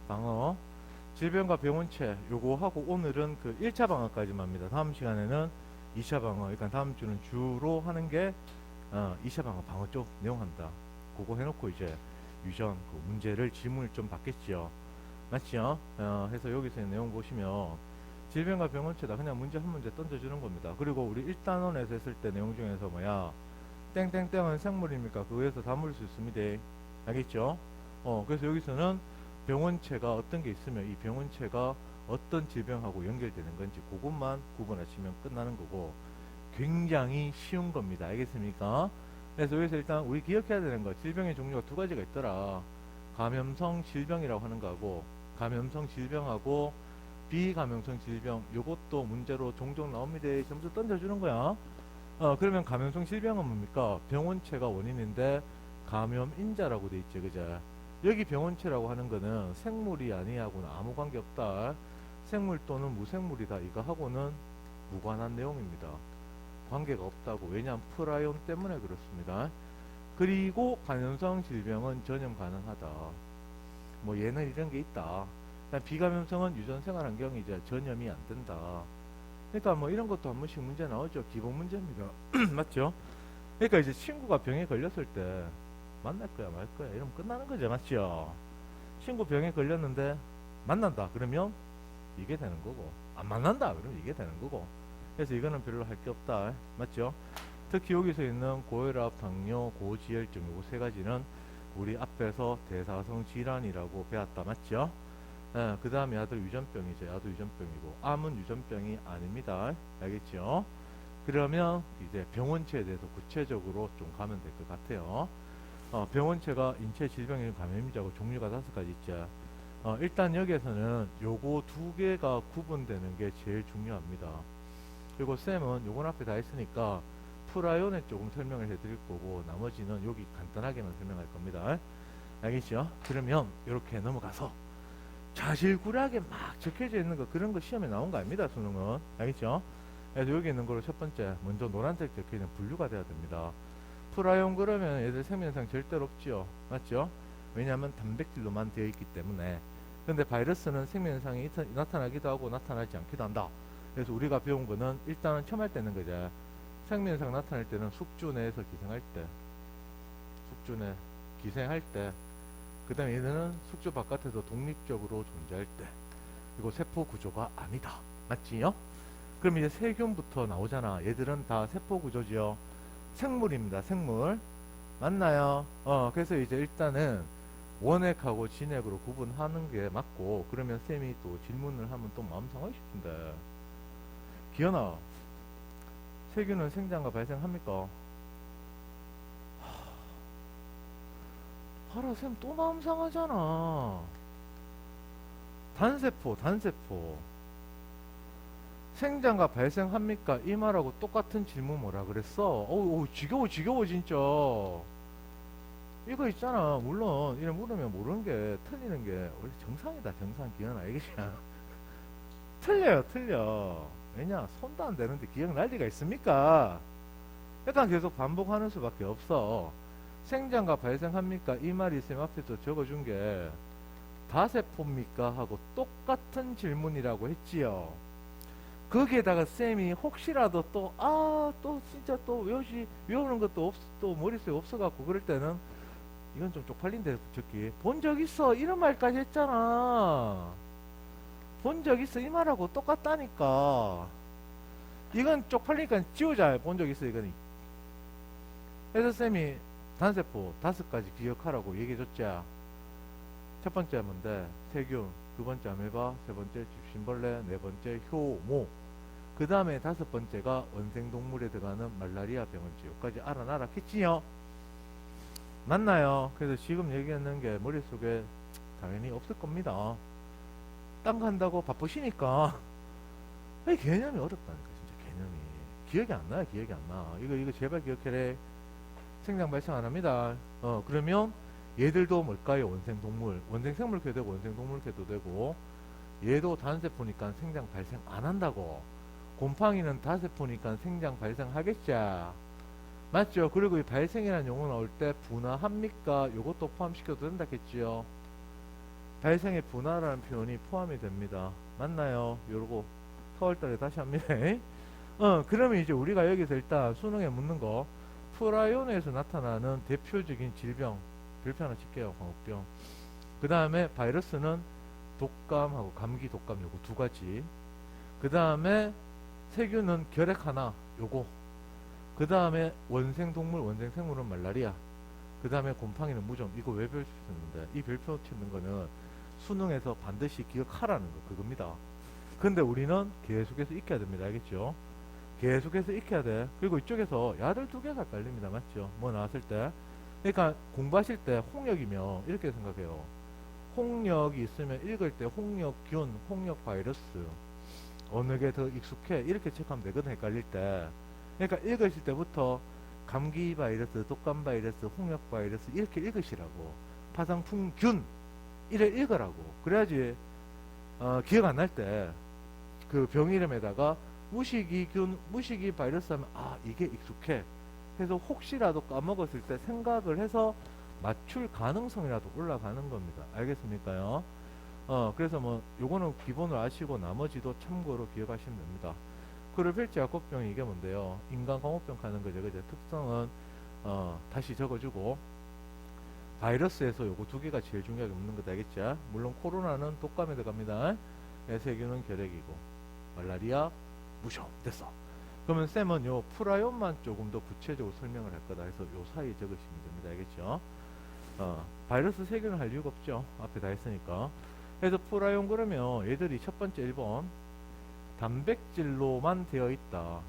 방어, 질병과 병원체 요거 하고 오늘은 그 1차 방어까지만 합니다. 다음 시간에는 2차 방어, 그러니까 다음 주는 주로 하는 게 2차 방어, 방어 쪽 내용합니다. 그거 해놓고 이제 유전 그 문제를 질문을 좀 받겠지요. 맞죠? 해서 여기서 내용 보시면 질병과 병원체다 그냥 문제 한 문제 던져주는 겁니다. 그리고 우리 1단원에서 했을 때 내용 중에서 뭐야, 땡땡땡은 생물입니까? 그거에서 다 물을 수 있습니다. 알겠죠? 그래서 여기서는 병원체가 어떤 게 있으면 이 병원체가 어떤 질병하고 연결되는 건지 그것만 구분하시면 끝나는 거고, 굉장히 쉬운 겁니다. 알겠습니까? 그래서 여기서 일단 우리 기억해야 되는 거, 질병의 종류가 두 가지가 있더라. 감염성 질병이라고 하는 거하고, 감염성 질병하고 비감염성 질병, 요것도 문제로 종종 나옵니다. 점수 던져주는 거야. 그러면 감염성 질병은 뭡니까? 병원체가 원인인데 감염인자라고 돼 있죠, 그죠? 여기 병원체라고 하는 거는 생물이 아니하고는 아무 관계 없다. 생물 또는 무생물이다. 이거하고는 무관한 내용입니다. 관계가 없다고. 왜냐하면 프라이온 때문에 그렇습니다. 그리고 감염성 질병은 전염 가능하다. 뭐 얘는 이런 게 있다. 비감염성은 유전 생활 환경이 이제 전염이 안 된다. 그러니까 뭐 이런 것도 한 번씩 문제 나오죠. 기본 문제입니다. 맞죠? 그러니까 이제 친구가 병에 걸렸을 때 만날 거야 말 거야 이러면 끝나는 거죠. 맞죠? 친구 병에 걸렸는데 만난다 그러면 이게 되는 거고, 안 만난다 그러면 이게 되는 거고. 그래서 이거는 별로 할 게 없다. 맞죠? 특히 여기서 있는 고혈압, 당뇨, 고지혈증 요거 세 가지는 우리 앞에서 대사성 질환이라고 배웠다. 맞죠? 그 다음에 야도 유전병이죠. 야도 유전병이고, 암은 유전병이 아닙니다. 알겠죠? 그러면 이제 병원체에 대해서 구체적으로 좀 가면 될 것 같아요. 병원체가 인체 질병의 감염자고 종류가 5가지 있죠. 일단 여기에서는 요거 두 개가 구분되는 게 제일 중요합니다. 그리고 쌤은 요건 앞에 다 했으니까 프라이온에 조금 설명을 해드릴 거고, 나머지는 여기 간단하게만 설명할 겁니다. 알겠죠? 그러면 이렇게 넘어가서 자실구레하게 막 적혀져 있는 거, 그런 거 시험에 나온 거 아닙니다. 수능은. 알겠죠? 그래서 여기 있는 거로 첫 번째, 먼저 노란색 적혀있는 분류가 돼야 됩니다. 프라이온 그러면 얘들 생명상 절대로 없지요. 맞죠? 왜냐하면 단백질로만 되어 있기 때문에. 근데 바이러스는 생명상이 나타나기도 하고 나타나지 않기도 한다. 그래서 우리가 배운 거는 일단은 처음 할 때는 그죠? 생명상 나타날 때는 숙주 내에서 기생할 때, 숙주 내 기생할 때, 그 다음에 얘네는 숙주 바깥에서 독립적으로 존재할 때, 그리고 세포 구조가 아니다. 맞지요? 그럼 이제 세균부터 나오잖아. 얘들은 다 세포 구조지요. 생물입니다. 생물. 맞나요? 그래서 이제 일단은 원액하고 진액으로 구분하는 게 맞고, 그러면 쌤이 또 질문을 하면 또 마음 상하기 싶은데, 기현아, 세균은 생장과 발생합니까? 봐라, 쌤 또 마음 상하잖아. 단세포, 단세포. 생장과 발생합니까? 이 말하고 똑같은 질문 뭐라 그랬어? 어우, 지겨워, 지겨워, 진짜. 이거 있잖아. 물론, 이래 물으면 모르는 게, 틀리는 게, 원래 정상이다, 정상. 기억나, 알겠지? 틀려요, 틀려. 왜냐? 손도 안 대는데 기억날 리가 있습니까? 일단 계속 반복하는 수밖에 없어. 생장과 발생합니까? 이 말이 쌤 앞에서 적어준 게, 다세포입니까? 하고 똑같은 질문이라고 했지요. 거기에다가 쌤이 혹시라도 또, 또 진짜 또 외우는 것도 또 머릿속에 없어갖고 그럴 때는 이건 좀 쪽팔린데 적기. 본 적 있어. 이런 말까지 했잖아. 본 적 있어. 이 말하고 똑같다니까. 이건 쪽팔리니까 지우자. 본 적 있어. 이거는. 그래서 쌤이 단세포 5가지 기억하라고 얘기해줬자. 첫 번째 뭔데? 세균. 두 번째 아메바. 세 번째 집신벌레. 네 번째 효모. 그 다음에 5번째가 원생동물에 들어가는 말라리아 병원지. 여기까지 알아놔라겠지요? 맞나요? 그래서 지금 얘기하는 게 머릿속에 당연히 없을 겁니다. 딴 거 한다고 바쁘시니까. 이 개념이 어렵다니까, 진짜 개념이. 기억이 안 나요, 기억이 안 나. 이거 제발 기억해래. 생장 발생 안 합니다. 그러면 얘들도 뭘까요? 원생동물. 원생생물 켜도 되고, 원생동물 켜도 되고, 얘도 단세포니까 생장 발생 안 한다고. 곰팡이는 다세포니까 생장 발생하겠죠. 맞죠? 그리고 이 발생이라는 용어 나올 때 분화합니까? 요것도 포함시켜도 된다겠지요. 발생의 분화라는 표현이 포함이 됩니다. 맞나요? 요러고 4월달에 다시 합니다. 그러면 이제 우리가 여기서 일단 수능에 묻는 거 프라이온에서 나타나는 대표적인 질병 별표 하나 칠게요. 광우병. 그 다음에 바이러스는 독감하고 감기 독감 요거 두 가지. 그 다음에 세균은 결핵 하나 요거. 그 다음에 원생동물 원생생물은 말라리아. 그 다음에 곰팡이는 무좀. 이거 왜 별표 쳤는데 이 별표 치는 거는 수능에서 반드시 기억하라는 거 그겁니다. 근데 우리는 계속해서 익혀야 됩니다. 알겠죠? 계속해서 익혀야 돼. 그리고 이쪽에서 야들 두 개가 헷갈립니다. 맞죠? 뭐 나왔을 때. 그러니까 공부하실 때 홍역이면 이렇게 생각해요. 홍역이 있으면 읽을 때 홍역균, 홍역 바이러스 어느 게 더 익숙해 이렇게 체크하면 되거든. 헷갈릴 때. 그러니까 읽으실 때부터 감기 바이러스, 독감 바이러스, 홍역 바이러스 이렇게 읽으시라고. 파상풍균 이래 읽으라고. 그래야지 기억 안 날 때 그 병 이름에다가 무시기균, 무시기 바이러스 하면 아 이게 익숙해 해서 혹시라도 까먹었을 때 생각을 해서 맞출 가능성이라도 올라가는 겁니다. 알겠습니까요? 그래서 뭐 요거는 기본으로 아시고 나머지도 참고로 기억하시면 됩니다. 크루벨치 야코병이 이게 뭔데요? 인간 광우병 하는 거죠. 그죠? 특성은 다시 적어주고 바이러스에서 요거 두 개가 제일 중요하게 묻는 거다. 알겠죠? 물론 코로나는 독감에 들어갑니다. 세균은 결핵이고 말라리아 무쇼 됐어. 그러면 쌤은 요 프라이온만 조금 더 구체적으로 설명을 할 거다 해서 요 사이에 적으시면 됩니다. 알겠죠? 바이러스 세균을 할 이유가 없죠. 앞에 다 했으니까. 그래서 프라이온 그러면 얘들이 첫 번째 1번 단백질로만 되어 있다.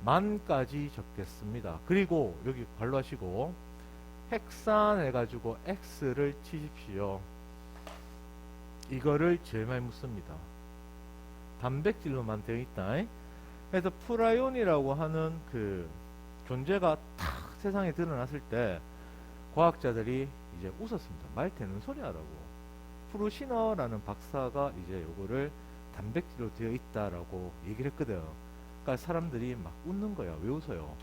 단백질만까지 적겠습니다. 그리고 여기 발로 하시고 핵산 해가지고 X를 치십시오. 이거를 제일 많이 묻습니다. 단백질로만 되어 있다. 그래서 프라이온이라고 하는 그 존재가 탁 세상에 드러났을 때 과학자들이 이제 웃었습니다. 말 되는 소리 하라고. 프루시너라는 박사가 이제 요거를 단백질로 되어 있다라고 얘기를 했거든. 그러니까 사람들이 막 웃는 거야. 왜 웃어요?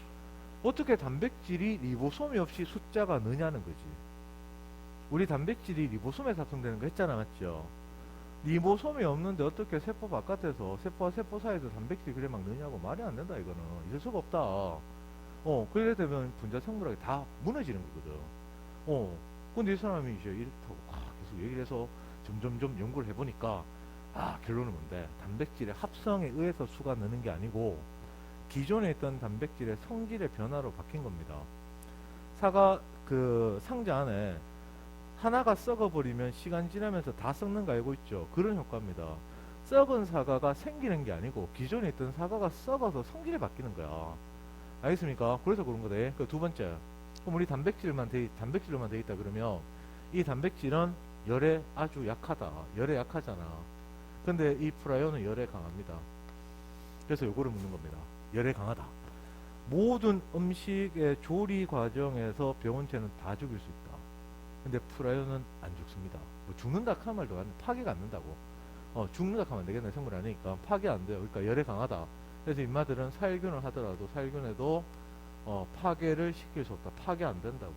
어떻게 단백질이 리보솜이 없이 숫자가 느냐는 거지. 우리 단백질이 리보솜에 작성되는 거 했잖아. 맞죠? 리보솜이 없는데 어떻게 세포 바깥에서 세포와 세포 사이에서 단백질이 그래 막 느냐고. 말이 안 된다. 이거는 있을 수가 없다. 그래 되면 분자 생물학이 다 무너지는 거거든. 근데 이 사람이 이제 이렇다고 계속 얘기를 해서 점점점 연구를 해보니까 결론은 뭔데? 단백질의 합성에 의해서 수가 느는 게 아니고 기존에 있던 단백질의 성질의 변화로 바뀐 겁니다. 사과 그 상자 안에 하나가 썩어버리면 시간 지나면서 다 썩는 거 알고 있죠? 그런 효과입니다. 썩은 사과가 생기는 게 아니고 기존에 있던 사과가 썩어서 성질이 바뀌는 거야. 알겠습니까? 그래서 그런 거다. 그 두 번째. 그럼 우리 단백질로만 돼 있다 그러면 이 단백질은 열에 아주 약하다. 열에 약하잖아. 근데 이 프라이온은 열에 강합니다. 그래서 요거를 묻는 겁니다. 열에 강하다. 모든 음식의 조리 과정에서 병원체는 다 죽일 수 있다. 근데 프라이온은 안 죽습니다. 뭐 죽는다 하는 말도 안 돼. 파괴가 안 된다고. 죽는다 하면 안 되겠네. 생물 아니니까 파괴 안 돼요. 그러니까 열에 강하다. 그래서 인마들은 살균을 하더라도 살균에도 파괴를 시킬 수 없다. 파괴 안 된다고.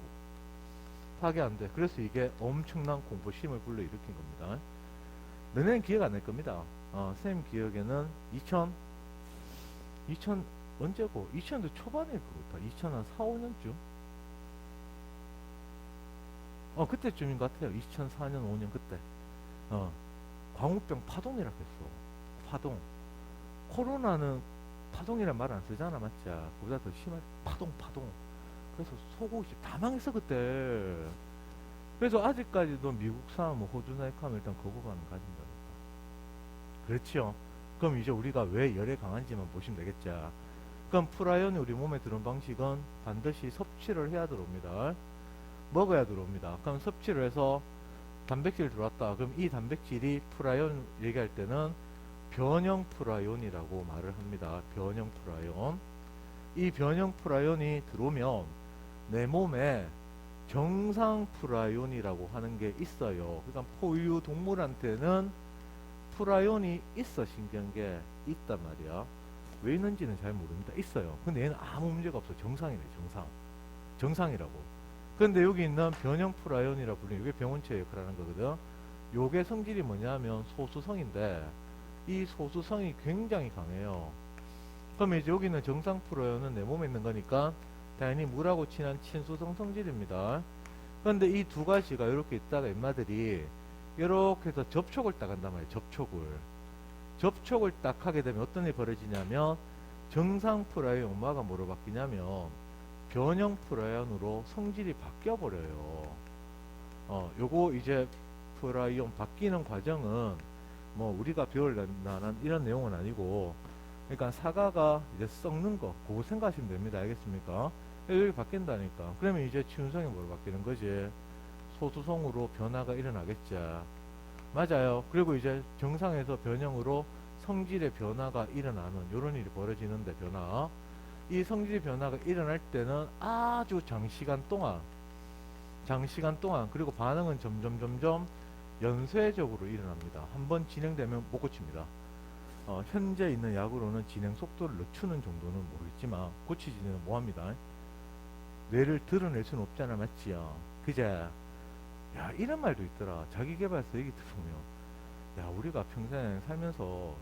파괴 안 돼. 그래서 이게 엄청난 공포심을 불러일으킨 겁니다. 너네는 기억 안 날 겁니다. 쌤 기억에는 2000 언제고? 2000년도 초반일 것 같아. 2000한 4, 5년쯤? 그때쯤인 것 같아요. 2004년, 5년 그때. 광우병 파동이라고 했어. 파동. 코로나는 파동이란 말 안 쓰잖아, 맞지? 그보다 더 심할 파동. 그래서 소고기 다 망했어 그때. 그래서 아직까지도 미국산, 뭐 호주나 이렇게 하면 일단 거부감을 가진다니까. 그렇지요. 그럼 이제 우리가 왜 열에 강한지만 보시면 되겠죠. 그럼 프라이온이 우리 몸에 들어온 방식은 반드시 섭취를 해야 들어옵니다. 먹어야 들어옵니다. 그럼 섭취를 해서 단백질 들어왔다. 그럼 이 단백질이 프라이온 얘기할 때는 변형 프라이온이라고 말을 합니다. 변형 프라이온. 이 변형 프라이온이 들어오면 내 몸에 정상 프라이온이라고 하는 게 있어요. 그러니까 포유 동물한테는 프라이온이 있어. 신기한 게 있단 말이야. 왜 있는지는 잘 모릅니다. 있어요. 근데 얘는 아무 문제가 없어. 정상이래. 정상이라고. 근데 여기 있는 변형 프라이온이라 불리는 이게 병원체 역할을 하는 거거든. 요게 성질이 뭐냐면 소수성인데 이 소수성이 굉장히 강해요. 그러면 이제 여기 있는 정상 프라이온은 내 몸에 있는 거니까 당연히 물하고 친한 친수성 성질입니다. 그런데 이 두 가지가 이렇게 있다가 인마들이 이렇게 해서 접촉을 딱 한단 말이에요. 접촉을 딱 하게 되면 어떤 일이 벌어지냐면 정상 프라이온 엄마가 뭐로 바뀌냐면 변형 프라이온으로 성질이 바뀌어 버려요. 요거 이제 프라이온 바뀌는 과정은 뭐 우리가 배울 만한 이런 내용은 아니고, 그러니까 사과가 이제 썩는 거 그거 생각하시면 됩니다. 알겠습니까? 여기 바뀐다니까. 그러면 이제 치운성이 뭐로 바뀌는 거지? 소수성으로 변화가 일어나겠지. 맞아요. 그리고 이제 정상에서 변형으로 성질의 변화가 일어나는 이런 일이 벌어지는데, 변화. 이 성질 변화가 일어날 때는 아주 장시간 동안 그리고 반응은 점점 연쇄적으로 일어납니다. 한번 진행되면 못 고칩니다. 현재 있는 약으로는 진행 속도를 늦추는 정도는 모르겠지만 고치지는 뭐합니다. 뇌를 드러낼 수는 없잖아. 맞지요? 그제? 야, 이런 말도 있더라. 자기계발서 얘기 들으면, 야, 우리가 평생 살면서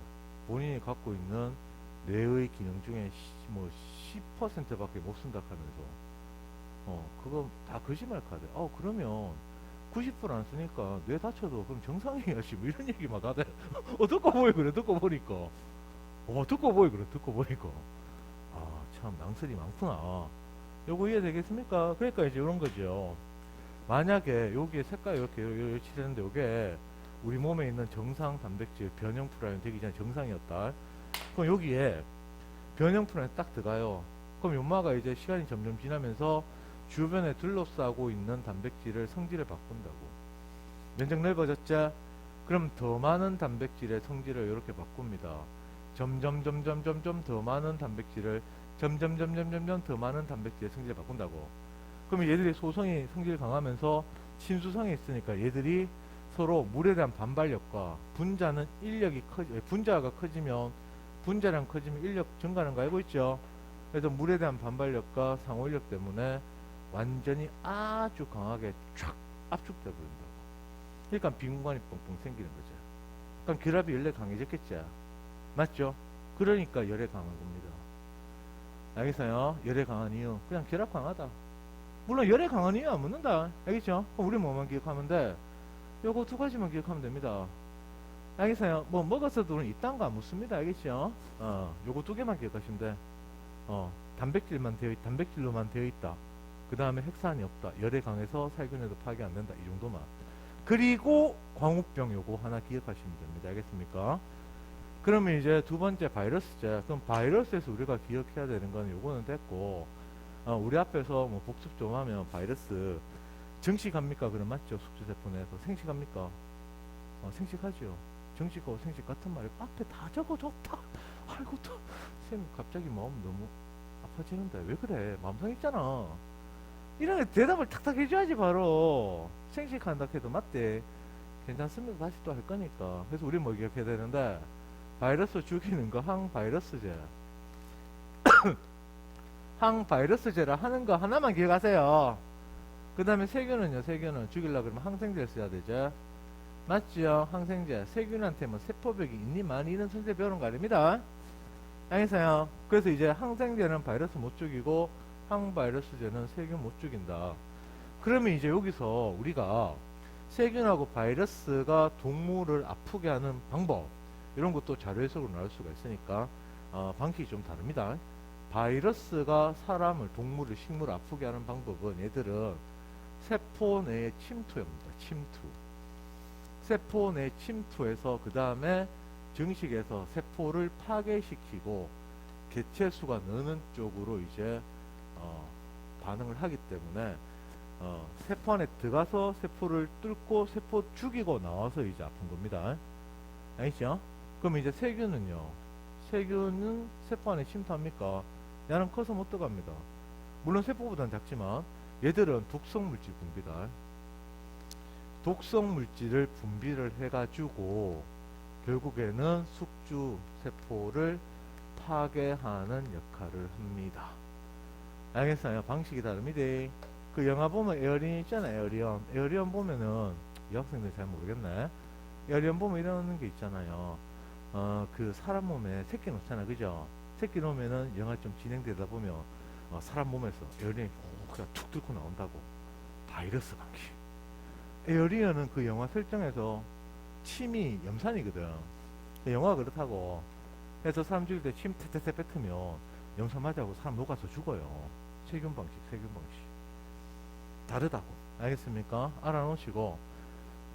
본인이 갖고 있는 뇌의 기능 중에 뭐 10%밖에 못 쓴다 하면서, 그거 다 거짓말 카드. 그러면 90%안 쓰니까 뇌 다쳐도 그럼 정상이야지, 뭐 이런 얘기 막 하대. 듣고 보이 그래. 듣고 보니까. 듣고 보이 그래. 듣고 보니까. 참 낭설이 많구나. 요거 이해되겠습니까? 그러니까 이제 이런 거죠. 만약에 여기에 색깔이 이렇게 칠했는데 요게 우리 몸에 있는 정상 단백질 변형 프라이온 되기 전에 정상이었다. 그럼 여기에 변형 프라이온 딱 들어가요. 그럼 요마가 이제 시간이 점점 지나면서 주변에 둘러싸고 있는 단백질을 성질을 바꾼다고. 면적 넓어졌자? 그럼 더 많은 단백질의 성질을 이렇게 바꿉니다. 점점 더 많은 단백질을 점점 더 많은 단백질의 성질을 바꾼다고. 그러면 얘들이 소성이 성질 강하면서 친수성이 있으니까 얘들이 서로 물에 대한 반발력과 분자는 인력이 분자가 커지면 분자량 커지면 인력 증가하는 거 알고 있죠? 그래서 물에 대한 반발력과 상호 인력 때문에 완전히 아주 강하게 촥 압축돼 버린다고. 그러니까 빈공간이 뻥뻥 생기는 거죠. 그러니까 결합이 열에 강해졌겠죠. 맞죠? 그러니까 열에 강한 겁니다. 알겠어요? 열에 강한 이유 그냥 결합 강하다. 물론 열에 강한 이유 안 묻는다. 알겠죠? 그럼 우리 뭐만 기억하면 돼? 요거 두 가지만 기억하면 됩니다. 알겠어요? 뭐 먹었어도 이딴 거 안 묻습니다. 알겠죠? 요거 두 개만 기억하시면 돼. 단백질로만 되어 있다. 그 다음에 핵산이 없다. 열에 강해서 살균해도 파괴 안 된다. 이 정도만. 그리고 광우병 요거 하나 기억하시면 됩니다. 알겠습니까? 그러면 이제 두 번째 바이러스제. 그럼 바이러스에서 우리가 기억해야 되는 건 요거는 됐고, 우리 앞에서 뭐 복습 좀 하면 바이러스 정식합니까? 그럼 맞죠? 숙주세포 내에서 생식합니까? 생식하죠. 정식하고 생식 같은 말이 앞에 다 적어줬다. 아이고 또 쌤 갑자기 마음 너무 아파지는데 왜 그래? 마음 상했잖아. 이런 게 대답을 탁탁 해줘야지. 바로 생식한다 해도 맞대. 괜찮습니다. 다시 또 할 거니까. 그래서 우리 뭐 기억해야 되는데, 바이러스 죽이는 거 항바이러스제. 항바이러스제라 하는 거 하나만 기억하세요. 그 다음에 세균은요. 세균은 죽이려고 그러면 항생제를 써야 되죠. 맞죠? 항생제. 세균한테 뭐 세포벽이 있니 많이 이런 선생 배우는 거 아닙니다. 알겠어요? 그래서 이제 항생제는 바이러스 못 죽이고 항바이러스제는 세균 못 죽인다. 그러면 이제 여기서 우리가 세균하고 바이러스가 동물을 아프게 하는 방법, 이런 것도 자료 해석으로 나올 수가 있으니까 방식이 좀 다릅니다. 바이러스가 사람을, 동물을, 식물을 아프게 하는 방법은 얘들은 세포 내에 침투입니다. 침투. 세포 내 침투해서 그 다음에 증식해서 세포를 파괴시키고 개체수가 느는 쪽으로 이제 반응을 하기 때문에 세포 안에 들어가서 세포를 뚫고 세포 죽이고 나와서 이제 아픈 겁니다. 알겠죠? 그럼 이제 세균은요. 세균은 세포 안에 침투합니까? 얘는 커서 못 들어갑니다. 물론 세포보다는 작지만 얘들은 독성물질 분비다. 독성물질을 분비를 해가지고 결국에는 숙주 세포를 파괴하는 역할을 합니다. 알겠어요? 방식이 다릅니다. 그 영화 보면 에어리언 있잖아. 에어리언 보면은 여학생들 잘 모르겠네. 에어리언 보면 이러는 게 있잖아요. 그 사람 몸에 새끼 놓잖아, 그죠? 새끼 놓으면은 영화 좀 진행되다 보면 사람 몸에서 에어리언이 그냥 툭 뚫고 나온다고. 바이러스 감기. 에어리언은 그 영화 설정에서 침이 염산이거든. 그 영화가 그렇다고. 그래서 사람 죽일 때 침 태태태 뱉으면 염산 맞아고 사람 녹아서 죽어요. 세균 방식. 다르다고. 알겠습니까? 알아놓으시고.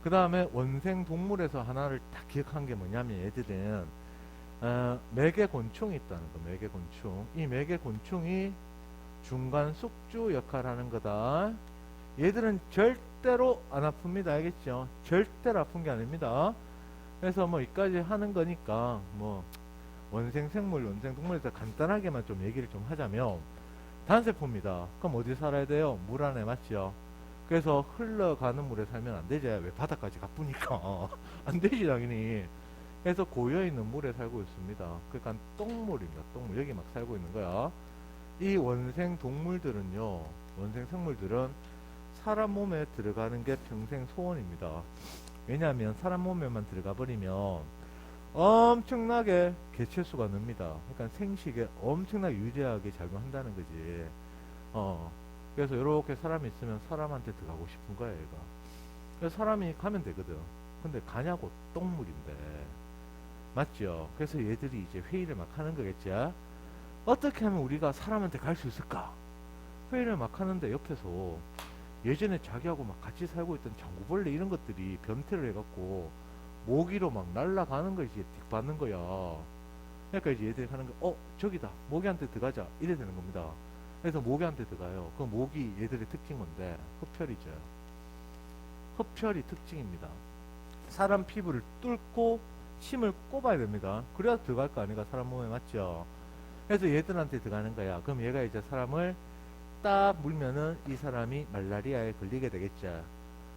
그 다음에 원생 동물에서 하나를 딱 기억한 게 뭐냐면 얘들은 매개 곤충이 있다는 거. 매개 곤충. 이 매개 곤충이 중간 숙주 역할을 하는 거다. 얘들은 절대로 안 아픕니다. 알겠죠? 절대로 아픈 게 아닙니다. 그래서 뭐 이까지 하는 거니까 뭐 원생 생물, 원생 동물에서 간단하게만 좀 얘기를 좀 하자면 단세포입니다. 그럼 어디 살아야 돼요? 물 안에. 맞죠? 그래서 흘러가는 물에 살면 안 되지. 왜? 바닥까지 가쁘니까 안 되지 당연히. 그래서 고여있는 물에 살고 있습니다. 그러니까 똥물입니다. 똥물. 여기 막 살고 있는 거야. 이 원생 동물들은요, 원생 생물들은 사람 몸에 들어가는 게 평생 소원입니다. 왜냐하면 사람 몸에만 들어가 버리면 엄청나게 개체수가 늡니다. 그러니까 생식에 엄청나게 유리하게 작용한다는 거지. 그래서 이렇게 사람이 있으면 사람한테 들어가고 싶은 거야, 얘가. 그래서 사람이 가면 되거든. 근데 가냐고. 똥물인데. 맞죠? 그래서 얘들이 이제 회의를 막 하는 거겠지. 어떻게 하면 우리가 사람한테 갈 수 있을까? 회의를 막 하는데 옆에서 예전에 자기하고 막 같이 살고 있던 장구벌레 이런 것들이 변태를 해갖고 모기로 막 날아가는 거 이제 틱 받는 거야. 그러니까 이제 얘들이 하는 거, 저기다. 모기한테 들어가자. 이래 되는 겁니다. 그래서 모기한테 들어가요. 그 모기 얘들의 특징 뭔데? 흡혈이죠. 흡혈이 특징입니다. 사람 피부를 뚫고 침을 꼽아야 됩니다. 그래야 들어갈 거 아니가 사람 몸에. 맞죠? 그래서 얘들한테 들어가는 거야. 그럼 얘가 이제 사람을 딱 물면은 이 사람이 말라리아에 걸리게 되겠죠.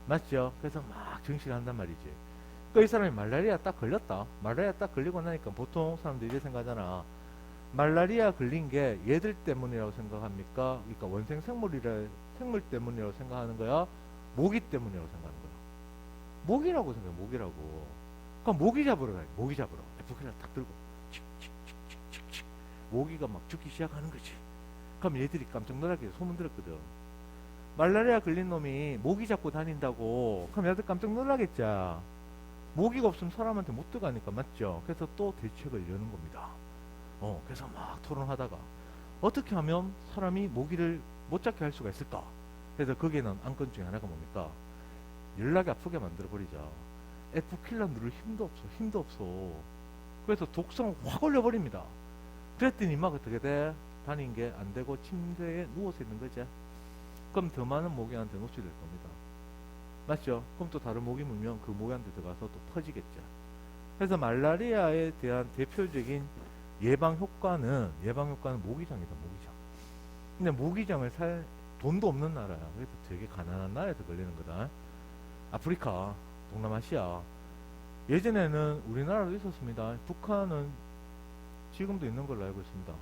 맞죠? 그래서 막 정신을 한단 말이지. 그러니까 이 사람이 말라리아 딱 걸렸다. 말라리아 딱 걸리고 나니까 보통 사람들이 이렇게 생각하잖아. 말라리아 걸린 게 얘들 때문이라고 생각합니까? 그러니까 원생 생물 때문이라고 생각하는 거야? 모기 때문이라고 생각하는 거야? 모기라고 생각해. 모기라고. 그럼 모기 잡으러 가요. 모기 잡으러. 에프킬을 딱 들고 칙칙칙칙칙 모기가 막 죽기 시작하는 거지. 그럼 얘들이 깜짝 놀라게 소문 들었거든. 말라리아 걸린 놈이 모기 잡고 다닌다고. 그럼 얘들 깜짝 놀라겠죠. 모기가 없으면 사람한테 못 들어가니까. 맞죠? 그래서 또 대책을 여는 겁니다. 그래서 막 토론하다가 어떻게 하면 사람이 모기를 못 잡게 할 수가 있을까? 그래서 거기에는 안건 중에 하나가 뭡니까? 연락이 아프게 만들어버리자. F킬러 누를 힘도 없어. 그래서 독성을 확 올려버립니다. 그랬더니 막 어떻게 돼? 다닌 게 안 되고 침대에 누워서 있는 거지. 그럼 더 많은 모기한테 노출될 겁니다. 맞죠? 그럼 또 다른 모기 물면 그 모기한테 들어가서 또 퍼지겠죠. 그래서 말라리아에 대한 대표적인 예방 효과는 모기장이다. 모기장. 근데 모기장을 살 돈도 없는 나라야. 그래서 되게 가난한 나라에서 걸리는 거다. 아프리카, 동남아시아. 예전에는 우리나라도 있었습니다. 북한은 지금도 있는 걸로 알고 있습니다.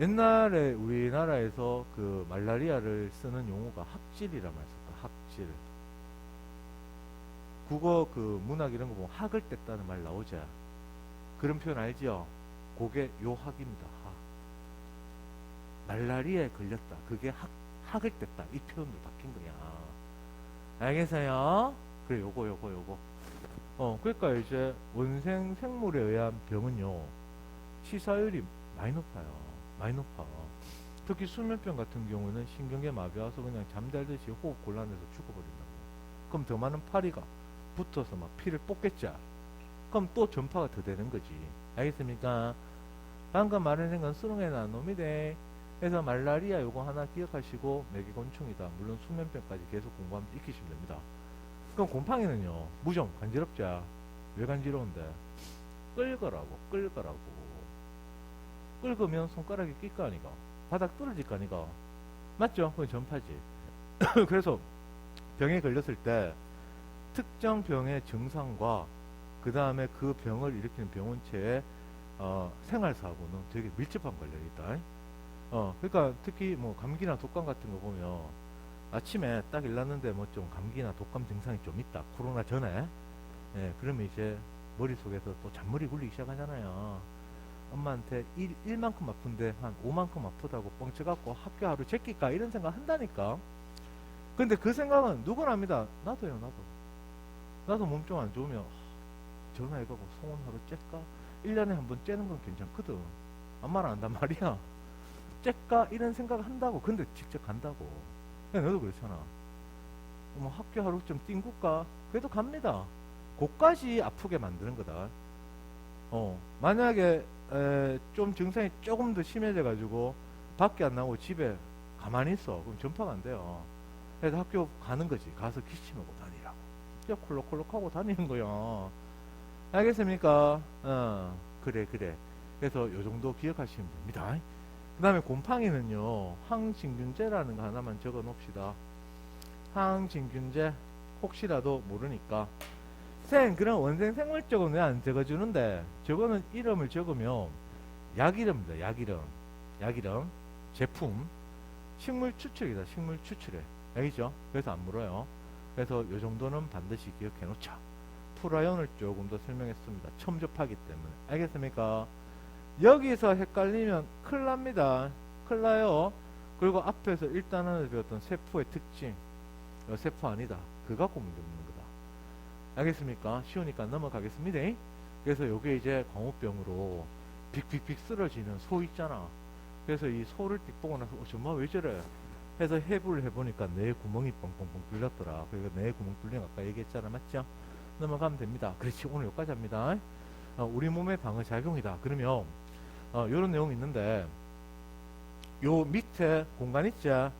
옛날에 우리나라에서 그 말라리아를 쓰는 용어가 학질이라 말했었다. 학질. 국어 그 문학 이런 거 보면 학을 뗐다는 말 나오죠. 그런 표현 알지요? 그게 요 학입니다. 학. 말라리아에 걸렸다. 그게 학을 뗐다. 이 표현으로 바뀐 거야. 알겠어요? 그래, 요거. 그러니까 이제 원생 생물에 의한 병은요, 치사율이 많이 높아. 특히 수면병 같은 경우는 신경계 마비 와서 그냥 잠잘듯이 호흡 곤란해서 죽어버린다고. 그럼 더 많은 파리가 붙어서 막 피를 뽑겠죠. 그럼 또 전파가 더 되는 거지. 알겠습니까? 방금 말해낸 건 수능에 나온 놈이래. 그래서 말라리아 요거 하나 기억하시고 매개곤충이다. 물론 수면병까지 계속 공부하면서 익히시면 됩니다. 그럼 곰팡이는요, 무좀 간지럽죠. 왜 간지러운데? 끌거라고. 끌으면 손가락이 낄 거 아니가. 바닥 떨어질 거 아니가. 맞죠? 그건 전파지. 그래서 병에 걸렸을 때 특정 병의 증상과 그 다음에 그 병을 일으키는 병원체의 생활사하고는 되게 밀접한 관련이 있다. 그러니까 특히 뭐 감기나 독감 같은 거 보면 아침에 딱 일났는데 뭐 좀 감기나 독감 증상이 좀 있다. 코로나 전에. 예, 그러면 이제 머릿속에서 또 잔머리 굴리기 시작하잖아요. 엄마한테 일만큼 아픈데 한 5만큼 아프다고 뻥쳐갖고 학교 하루 제낄까 이런 생각 한다니까. 근데 그 생각은 누구나 합니다. 나도요, 나도 몸 좀 안 좋으면 전화해가고 송원 하루 째까? 1년에 한 번 째는 건 괜찮거든. 아무 말 안 한단 말이야. 째까? 이런 생각 한다고. 근데 직접 간다고. 그냥 너도 그렇잖아. 뭐 학교 하루 좀 띵굴까? 그래도 갑니다. 그까지 아프게 만드는 거다. 만약에 좀 증상이 조금 더 심해져가지고 밖에 안 나오고 집에 가만히 있어. 그럼 전파가 안 돼요. 그래서 학교 가는 거지. 가서 기침하고 다니라고. 그냥 콜록콜록하고 다니는 거야. 알겠습니까? 그래. 그래서 요 정도 기억하시면 됩니다. 그 다음에 곰팡이는요, 항진균제라는 거 하나만 적어 놓읍시다. 항진균제, 혹시라도 모르니까. 그럼 원생 생물적으로 왜 안 적어주는데, 저거는 이름을 적으면 약이름입니다. 약이름. 제품. 식물 추출이다. 식물 추출해. 알겠죠? 그래서 안 물어요. 그래서 요 정도는 반드시 기억해 놓자. 프라이온을 조금 더 설명했습니다. 처음 접하기 때문에. 알겠습니까? 여기서 헷갈리면 큰일 납니다. 큰일 나요. 그리고 앞에서 일단은 배웠던 세포의 특징. 세포 아니다. 그거 갖고 문제 묻는 거다. 알겠습니까? 쉬우니까 넘어가겠습니다. 그래서 요게 이제 광우병으로 빅빅빅 쓰러지는 소 있잖아. 그래서 이 소를 띡 보고 나서 정말 왜 저래? 해서 해부를 해보니까 내 구멍이 뻥뻥뻥 뚫렸더라. 그러니까 내 구멍 뚫린 거 아까 얘기했잖아. 맞죠? 넘어가면 됩니다. 그렇지. 오늘 여기까지 합니다. 우리 몸의 방어작용이다. 그러면 요런 내용이 있는데 요 밑에 공간 있죠?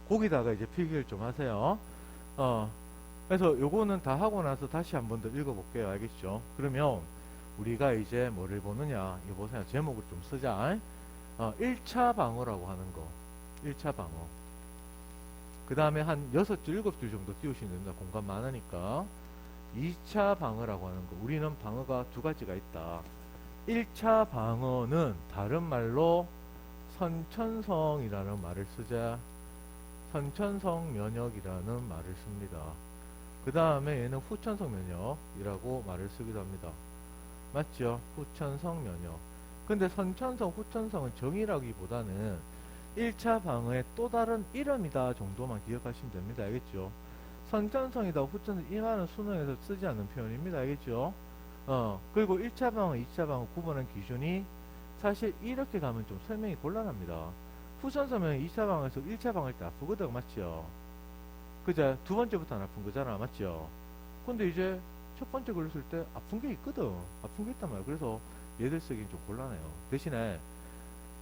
거기다가 이제 필기를 좀 하세요. 그래서 요거는 다 하고 나서 다시 한 번 더 읽어볼게요. 알겠죠? 그러면 우리가 이제 뭐를 보느냐. 이거 보세요. 제목을 좀 쓰자. 1차 방어라고 하는 거. 1차 방어. 그 다음에 한 6줄, 7줄 정도 띄우시면 됩니다. 공간 많으니까. 2차 방어라고 하는 거. 우리는 방어가 두 가지가 있다. 1차 방어는 다른 말로 선천성이라는 말을 쓰자. 선천성 면역이라는 말을 씁니다. 그 다음에 얘는 후천성 면역이라고 말을 쓰기도 합니다. 맞죠? 후천성 면역. 근데 선천성, 후천성은 정의라기보다는 1차 방어의 또 다른 이름이다 정도만 기억하시면 됩니다. 알겠죠? 선천성이다, 후천성, 이 말은 수능에서 쓰지 않는 표현입니다. 알겠죠? 그리고 1차 방어, 2차 방어 구분하는 기준이 사실 이렇게 가면 좀 설명이 곤란합니다. 후천성은 2차 방어에서 1차 방어일 때 아프거든, 맞죠? 그죠? 두 번째부터 안 아픈 거잖아, 맞죠? 근데 이제 첫 번째 걸렸을 때 아픈 게 있거든. 아픈 게 있단 말이야. 그래서 얘들 쓰기는 좀 곤란해요. 대신에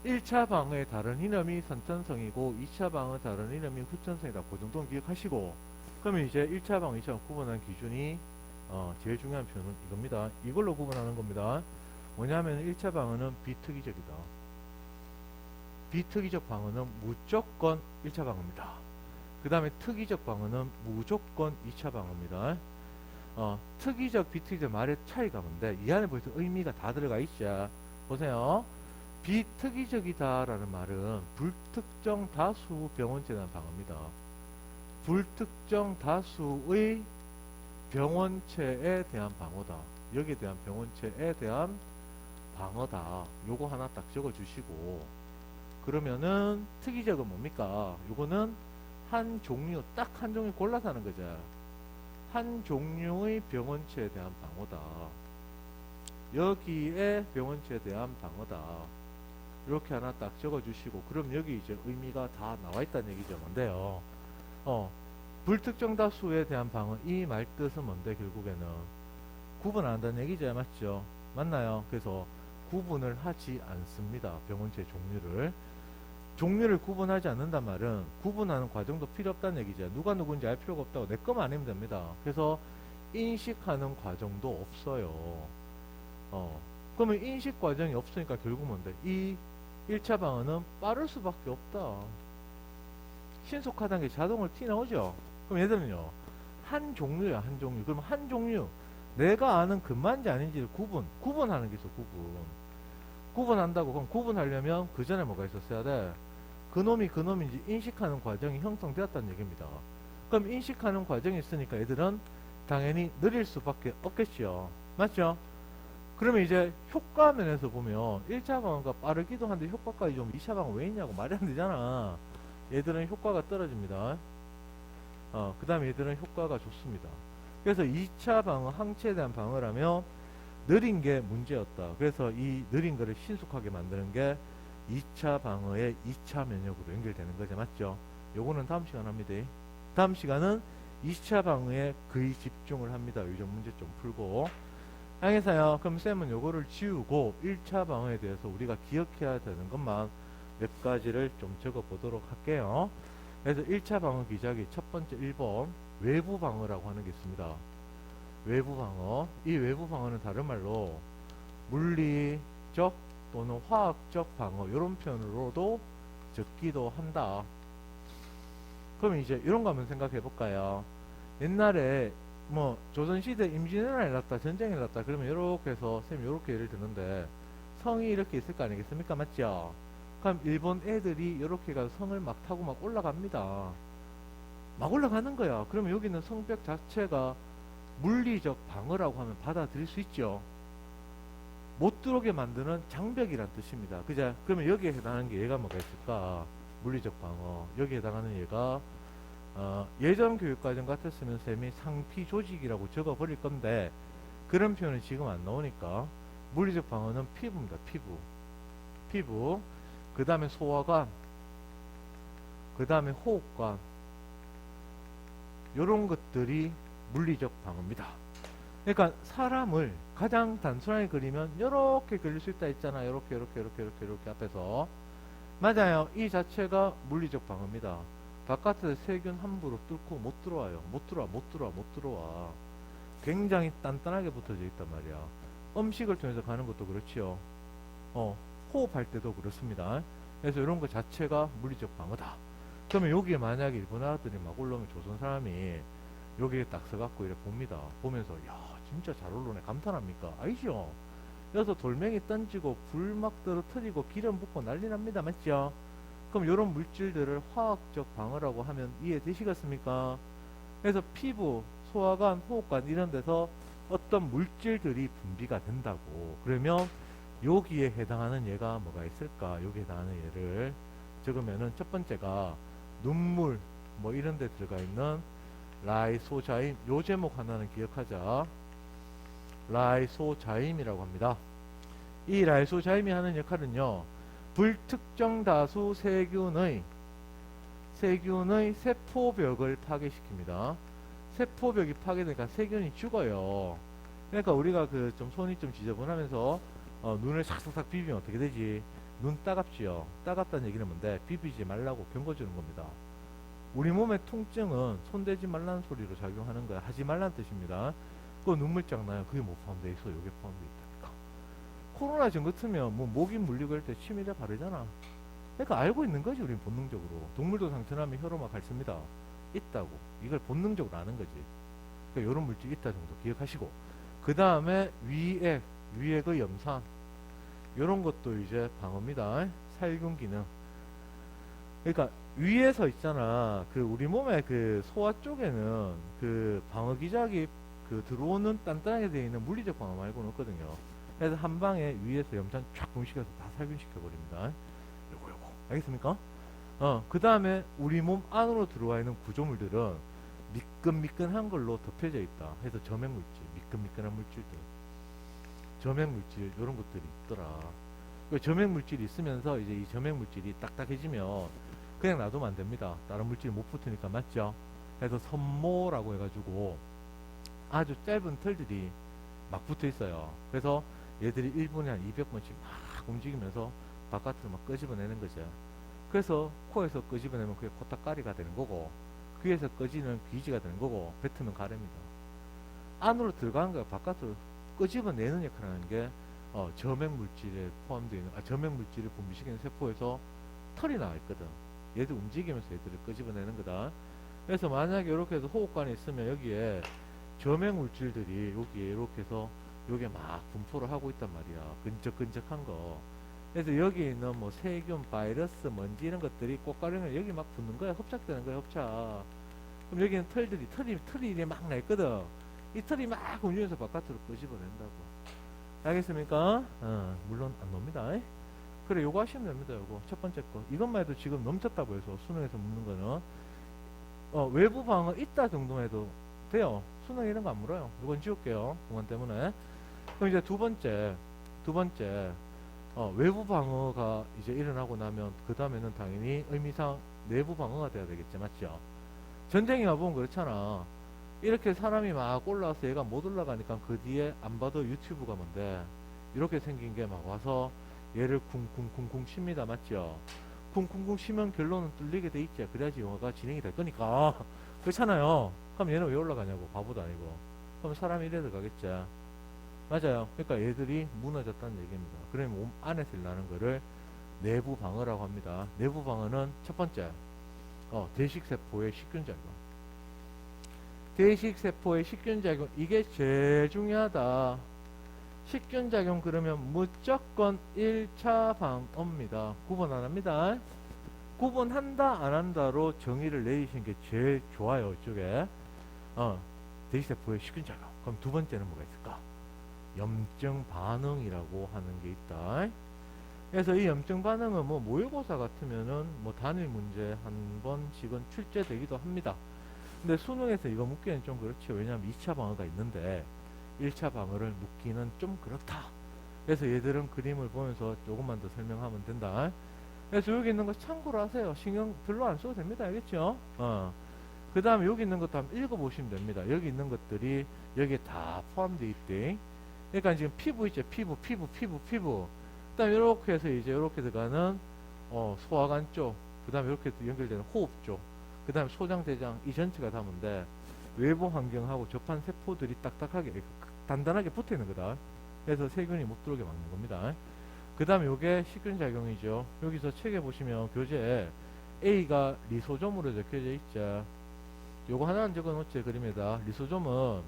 1차 방어의 다른 이름이 선천성이고 2차 방어 다른 이름이 후천성이다. 그 정도는 기억하시고, 그러면 이제 1차 방어, 2차 방어 구분하는 기준이 제일 중요한 표현은 이겁니다. 이걸로 구분하는 겁니다. 뭐냐면 1차 방어는 비특이적이다. 비특이적 방어는 무조건 1차 방어입니다. 그 다음에 특이적 방어는 무조건 2차 방어입니다. 특이적, 비특이적 말의 차이가 뭔데? 이 안에 벌써 의미가 다 들어가 있죠. 보세요. 비특이적이다라는 말은 불특정 다수 병원체에 대한 방어입니다. 불특정 다수의 병원체에 대한 방어다. 여기에 대한 병원체에 대한 방어다. 요거 하나 딱 적어주시고, 그러면은 특이적은 뭡니까? 요거는 한 종류, 딱 한 종류 골라서 하는 거죠. 한 종류의 병원체에 대한 방어다. 여기에 병원체에 대한 방어다. 이렇게 하나 딱 적어주시고, 그럼 여기 이제 의미가 다 나와 있다는 얘기죠. 뭔데요? 불특정 다수에 대한 방어, 이 말 뜻은 뭔데, 결국에는? 구분 안 한다는 얘기죠. 맞죠? 맞나요? 그래서 구분을 하지 않습니다. 병원체 종류를 구분하지 않는단 말은 구분하는 과정도 필요 없다는 얘기죠. 누가 누군지 알 필요가 없다고 내 것만 아니면 됩니다. 그래서 인식하는 과정도 없어요. 그러면 인식 과정이 없으니까 결국 뭔데? 이 1차 방어는 빠를 수밖에 없다. 신속하다는 게 자동으로 티 나오죠? 그럼 얘들은요, 한 종류야, 한 종류. 그럼 한 종류, 내가 아는 근만인지 아닌지를 구분하는 게 있어, 구분. 구분한다고. 그럼 구분하려면 그 전에 뭐가 있었어야 돼? 그놈이 그놈인지 인식하는 과정이 형성되었다는 얘기입니다. 그럼 인식하는 과정이 있으니까 얘들은 당연히 느릴 수밖에 없겠죠. 맞죠? 그러면 이제 효과 면에서 보면 1차 방어가 빠르기도 한데 효과까지 좀 2차 방어 왜 있냐고 말이 안 되잖아. 얘들은 효과가 떨어집니다. 그 다음에 얘들은 효과가 좋습니다. 그래서 2차 방어, 항체에 대한 방어라면 느린 게 문제였다. 그래서 이 느린 거를 신속하게 만드는 게 2차 방어의 2차 면역으로 연결되는 거죠. 맞죠? 요거는 다음 시간 합니다. 다음 시간은 2차 방어에 거의 집중을 합니다. 요즘 문제 좀 풀고. 알겠어요? 그럼 쌤은 요거를 지우고 1차 방어에 대해서 우리가 기억해야 되는 것만 몇 가지를 좀 적어 보도록 할게요. 그래서 1차 방어 기작이 첫 번째 1번 외부 방어라고 하는 게 있습니다. 외부 방어. 이 외부 방어는 다른 말로 물리적 또는 화학적 방어 이런 표현으로도 적기도 한다. 그럼 이제 이런 거 한번 생각해 볼까요? 옛날에 뭐 조선시대 임진왜란이 났다, 전쟁이 났다 그러면 이렇게 해서 쌤이 이렇게 예를 드는데 성이 이렇게 있을 거 아니겠습니까? 맞죠? 그럼 일본 애들이 이렇게 가서 성을 막 타고 막 올라갑니다. 막 올라가는 거야. 그러면 여기는 성벽 자체가 물리적 방어라고 하면 받아들일 수 있죠. 못 들어오게 만드는 장벽이란 뜻입니다. 그죠? 그러면 여기에 해당하는 게 얘가 뭐가 있을까? 물리적 방어. 여기에 해당하는 얘가 예전 교육과정 같았으면 쌤이 상피 조직이라고 적어 버릴 건데 그런 표현이 지금 안 나오니까 물리적 방어는 피부입니다. 피부. 그 다음에 소화관, 그 다음에 호흡관, 요런 것들이 물리적 방어입니다. 그러니까 사람을 가장 단순하게 그리면 이렇게 그릴 수 있다 했잖아. 이렇게 앞에서. 맞아요. 이 자체가 물리적 방어입니다. 바깥에서 세균 함부로 뚫고 못 들어와요. 못 들어와. 굉장히 단단하게 붙어져 있단 말이야. 음식을 통해서 가는 것도 그렇지요. 호흡할 때도 그렇습니다. 그래서 이런 거 자체가 물리적 방어다. 그러면 여기에 만약에 일본아들이 막 올라오면 조선 사람이 여기에 딱 서갖고 이렇게 봅니다. 보면서 야 진짜 잘 올라오네 감탄합니까? 아니죠. 여기서 돌멩이 던지고 불 막 떨어뜨리고 기름 붓고 난리 납니다. 맞죠? 그럼 이런 물질들을 화학적 방어라고 하면 이해되시겠습니까? 그래서 피부, 소화관, 호흡관 이런 데서 어떤 물질들이 분비가 된다고. 그러면 여기에 해당하는 얘가 뭐가 있을까? 여기에 해당하는 얘를 적으면은 첫 번째가 눈물 뭐 이런 데 들어가 있는 라이소자임. 요 제목 하나는 기억하자. 라이소자임이라고 합니다. 이 라이소자임이 하는 역할은요. 불특정 다수 세균의 세포벽을 파괴시킵니다. 세포벽이 파괴되니까 세균이 죽어요. 그러니까 우리가 그 좀 손이 좀 지저분하면서 눈을 싹싹싹 비비면 어떻게 되지? 눈 따갑지요. 따갑다는 얘기는 뭔데? 비비지 말라고 경고주는 겁니다. 우리 몸의 통증은 손대지 말라는 소리로 작용하는 거야. 하지 말라는 뜻입니다. 그거 눈물장 나요. 그게 뭐 포함되어 있어? 요게 포함되어 있다니까. 코로나 전 같으면 뭐 목이 물리고 할 때 침이라 바르잖아. 그러니까 알고 있는 거지 우리는 본능적으로. 동물도 상처나면 혀로막 핥습니다. 있다고. 이걸 본능적으로 아는 거지. 그러니까 이런 물질이 있다 정도 기억하시고 그 다음에 위액의 염산 요런 것도 이제 방어입니다. 살균 기능. 그러니까 위에서 있잖아. 그 우리 몸의 그 소화 쪽에는 그 방어 기작이 그 들어오는 단단하게 되어 있는 물리적 방어 말고는 없거든요. 그래서 한 방에 위에서 염산 쫙 분식해서 다 살균시켜 버립니다. 요거 알겠습니까? 그 다음에 우리 몸 안으로 들어와 있는 구조물들은 미끈미끈한 걸로 덮여져 있다. 해서 점액물질, 미끈미끈한 물질들. 점액물질 이런 것들이 있더라. 점액물질이 있으면서 이제 이 점액물질이 딱딱해지면 그냥 놔두면 안 됩니다. 다른 물질이 못 붙으니까. 맞죠? 그래서 섬모라고 해가지고 아주 짧은 털들이 막 붙어 있어요. 그래서 얘들이 1분에 한 200번씩 막 움직이면서 바깥으로 막 끄집어내는 거죠. 그래서 코에서 끄집어내면 그게 코딱가리가 되는 거고 귀에서 꺼지는 귀지가 되는 거고 뱉으면 가래입니다. 안으로 들어가는 거야. 바깥으로 끄집어내는 역할을 하는 게 점액물질에 포함되어 있는 점액물질을 분비시키는 세포에서 털이 나와 있거든. 얘들 움직이면서 얘들을 끄집어내는 거다. 그래서 만약에 이렇게 해서 호흡관에 있으면 여기에 점액물질들이 여기에 이렇게 해서 여기에 막 분포를 하고 있단 말이야. 끈적끈적한 거. 그래서 여기 있는 뭐 세균, 바이러스, 먼지 이런 것들이 꽃가루는 여기 막 붙는 거야. 흡착되는 거야, 흡착. 그럼 여기는 털이 이제 막 나 있거든. 이 털이 막 움직여서 바깥으로 끄집어낸다고. 알겠습니까? 물론 안 놉니다. 그래, 요거 하시면 됩니다. 요거 첫 번째 거. 이것만 해도 지금 넘쳤다고 해서 수능에서 묻는 거는 외부 방어 있다 정도만 해도 돼요. 수능 이런 거 안 물어요. 이건 지울게요. 공간 때문에. 그럼 이제 두 번째, 외부 방어가 이제 일어나고 나면 그 다음에는 당연히 의미상 내부 방어가 돼야 되겠지, 맞죠? 전쟁이 와보면 그렇잖아. 이렇게 사람이 막 올라와서 얘가 못 올라가니까 그 뒤에 안 봐도 유튜브가 뭔데 이렇게 생긴 게 막 와서 얘를 쿵쿵쿵쿵 칩니다, 맞죠? 쿵쿵쿵 치면 결론은 뚫리게 돼 있지. 그래야지 영화가 진행이 될 거니까. 그렇잖아요. 그럼 얘는 왜 올라가냐고, 바보도 아니고. 그럼 사람이 이래 들어가겠지. 맞아요. 그러니까 얘들이 무너졌다는 얘기입니다. 그러면 몸 안에서 일어나는 거를 내부 방어라고 합니다. 내부 방어는 첫 번째, 대식세포의 식균작용. 대식세포의 식균작용, 이게 제일 중요하다. 식균작용 그러면 무조건 1차 방어입니다. 구분 안 합니다. 구분한다 안 한다로 정의를 내리시는 게 제일 좋아요. 이쪽에 대식세포의 식균작용. 그럼 두 번째는 뭐가 있을까? 염증 반응이라고 하는 게 있다. 그래서 이 염증 반응은 뭐 모의고사 같으면은 뭐 단일 문제 한 번씩은 출제되기도 합니다. 근데 수능에서 이거 묻기는 좀 그렇죠. 왜냐하면 2차 방어가 있는데 1차 방어를 묻기는 좀 그렇다. 그래서 얘들은 그림을 보면서 조금만 더 설명하면 된다. 그래서 여기 있는 거 참고로 하세요. 신경 별로 안 써도 됩니다. 알겠죠? 그 다음에 여기 있는 것도 한번 읽어보시면 됩니다. 여기 있는 것들이 여기에 다 포함되어 있대. 그러니까 지금 피부 있죠. 피부. 그 다음에 이렇게 해서 이제 이렇게 들어가는 소화관 쪽. 그 다음에 이렇게 연결되는 호흡 쪽. 그 다음에 소장대장 이 전체가 담은데 외부 환경하고 접한 세포들이 딱딱하게 단단하게 붙어 있는 거다. 그래서 세균이 못 들어오게 막는 겁니다. 그 다음에 요게 식균작용이죠. 여기서 책에 보시면 교재에 A가 리소좀으로 적혀져 있죠. 요거 하나는 적어놓지 그림에다. 리소좀은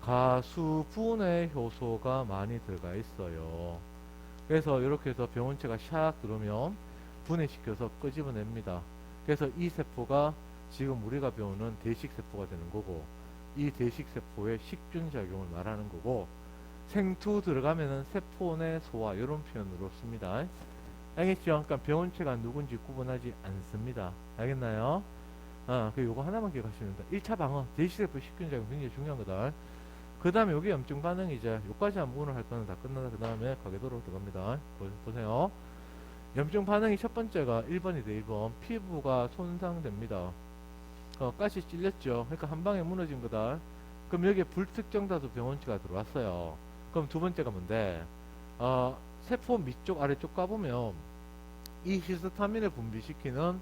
가수분해 효소가 많이 들어가 있어요. 그래서 이렇게 해서 병원체가 샥 들어오면 분해시켜서 끄집어냅니다. 그래서 이 세포가 지금 우리가 배우는 대식세포가 되는 거고, 이 대식세포의 식균작용을 말하는 거고, 생투 들어가면은 세포 내 소화 이런 표현으로 씁니다. 알겠죠? 그러니까 병원체가 누군지 구분하지 않습니다. 알겠나요? 요거 하나만 기억하시면 됩니다. 1차 방어, 대식세포 식균작용 굉장히 중요한 거다. 그 다음에 여기 염증 반응이죠. 요까지 한번 오늘 할 거는 다 끝나다 그 다음에 가계도로 들어갑니다. 보세요. 염증 반응이 첫 번째가 1번이 돼. 1번 피부가 손상됩니다. 가시 찔렸죠. 그러니까 한 방에 무너진 거다. 그럼 여기에 불특정 다수 병원치가 들어왔어요. 그럼 두 번째가 뭔데? 세포 밑쪽 아래쪽 가보면 이 히스타민을 분비시키는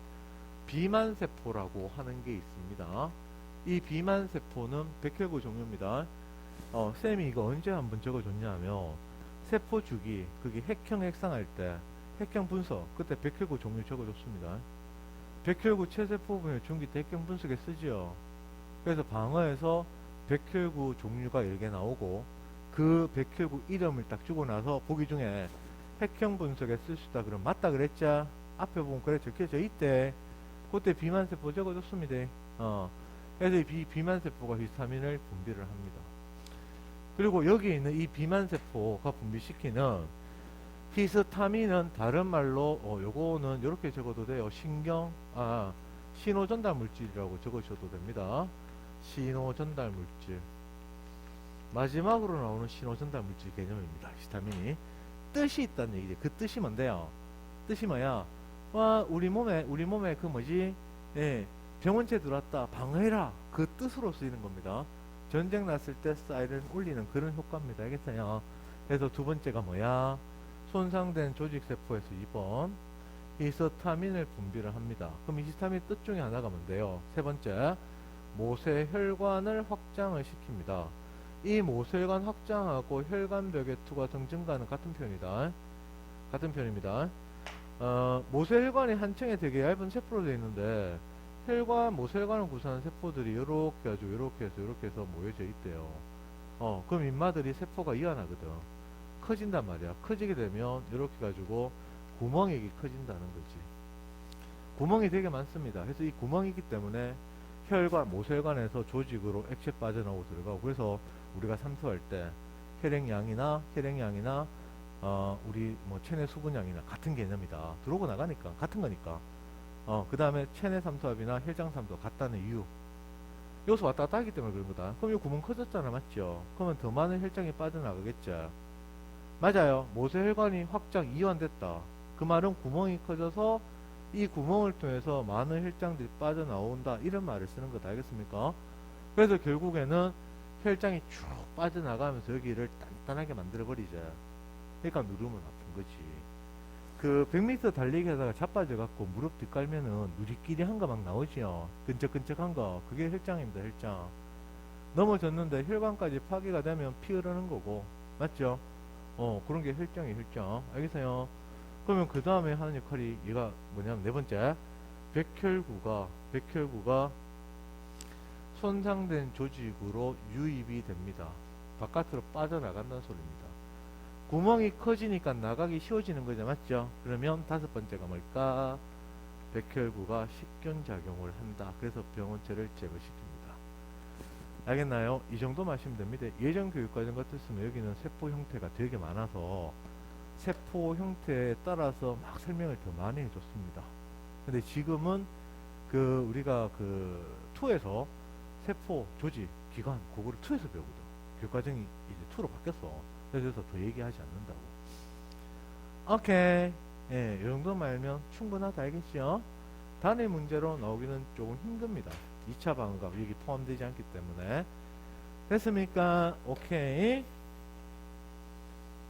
비만세포라고 하는 게 있습니다. 이 비만세포는 백혈구 종류입니다. 쌤이 이거 언제 한번 적어줬냐면 세포 주기, 그게 핵형 핵상할 때 핵형 분석, 그때 백혈구 종류 적어줬습니다. 백혈구 체세포분의 중기 때 핵형 분석에 쓰지요. 그래서 방어에서 백혈구 종류가 여러 개 나오고 그 백혈구 이름을 딱 주고 나서 보기 중에 핵형 분석에 쓸 수 있다 그럼 맞다 그랬자. 앞에 보면 그래 적혀져 있대. 그때 비만세포 적어줬습니다. 그래서 이 비만세포가 히스타민을 분비를 합니다. 그리고 여기 있는 이 비만세포가 분비시키는 히스타민은 다른 말로 요거는 이렇게 적어도 돼요. 신호전달 물질이라고 적으셔도 됩니다. 신호전달 물질. 마지막으로 나오는 신호전달 물질 개념입니다. 히스타민이 뜻이 있다는 얘기죠. 그 뜻이 뭔데요? 뜻이 뭐야? 우리 몸에 그 뭐지? 병원체 들어왔다. 방어해라. 그 뜻으로 쓰이는 겁니다. 전쟁 났을 때 사이렌 울리는 그런 효과입니다. 알겠어요? 그래서 두 번째가 뭐야? 손상된 조직세포에서 2번 히스타민을 분비를 합니다. 그럼 이 히스타민 뜻 중에 하나가 뭔데요? 세 번째, 모세혈관을 확장을 시킵니다. 이 모세혈관 확장하고 혈관벽의 투과 등 증가는 같은 표현이다. 같은 표현입니다. 모세혈관이 한 층에 되게 얇은 세포로 되어 있는데 모세혈관을 구성하는 세포들이 이렇게 해서 모여져 있대요. 그럼 인마들이 세포가 이완하거든. 커진단 말이야. 커지게 되면 이렇게 가지고 구멍이 커진다는 거지. 구멍이 되게 많습니다. 그래서 이 구멍이 있기 때문에 혈관, 모세혈관에서 조직으로 액체 빠져나오고 들어가고, 그래서 우리가 삼수할 때 혈액량이나 우리 뭐 체내 수분량이나 같은 개념이다. 들어오고 나가니까 같은 거니까. 그 다음에 체내 삼투압이나 혈장 삼투압 같다는 이유. 여기서 왔다 갔다 하기 때문에 그런 거다. 그럼 이 구멍 커졌잖아, 맞죠? 그러면 더 많은 혈장이 빠져나가겠죠. 맞아요. 모세혈관이 확장 이완됐다. 그 말은 구멍이 커져서 이 구멍을 통해서 많은 혈장들이 빠져나온다, 이런 말을 쓰는 거다. 알겠습니까? 그래서 결국에는 혈장이 쭉 빠져나가면서 여기를 단단하게 만들어버리죠. 그러니까 누르면 아픈 거지. 그 100m 달리기 하다가 자빠져 갖고 무릎 뒷깔면은 누리끼리 한 거 막 나오지요. 끈적끈적한 거. 그게 혈장입니다. 혈장. 넘어졌는데 혈관까지 파괴가 되면 피 흐르는 거고, 맞죠? 그런 게 혈장이에요. 혈장. 알겠어요? 그러면 그 다음에 하는 역할이 얘가 뭐냐면, 네 번째, 백혈구가 손상된 조직으로 유입이 됩니다. 바깥으로 빠져나간다는 소리입니다. 구멍이 커지니까 나가기 쉬워지는 거죠, 맞죠? 그러면 다섯 번째가 뭘까? 백혈구가 식균 작용을 한다. 그래서 병원체를 제거시킵니다. 알겠나요? 이 정도만 하시면 됩니다. 예전 교육과정 같았으면 여기는 세포 형태가 되게 많아서 세포 형태에 따라서 막 설명을 더 많이 해줬습니다. 근데 지금은 우리가 2에서 세포, 조직, 기관, 그거를 2에서 배우거든. 교육과정이 이제 2로 바뀌었어. 그래서 더 얘기하지 않는다고. 오케이. 예, 이 정도만 알면 충분하다, 알겠죠? 단위 문제로 나오기는 조금 힘듭니다. 2차 방어가 여기 포함되지 않기 때문에. 됐습니까? 오케이.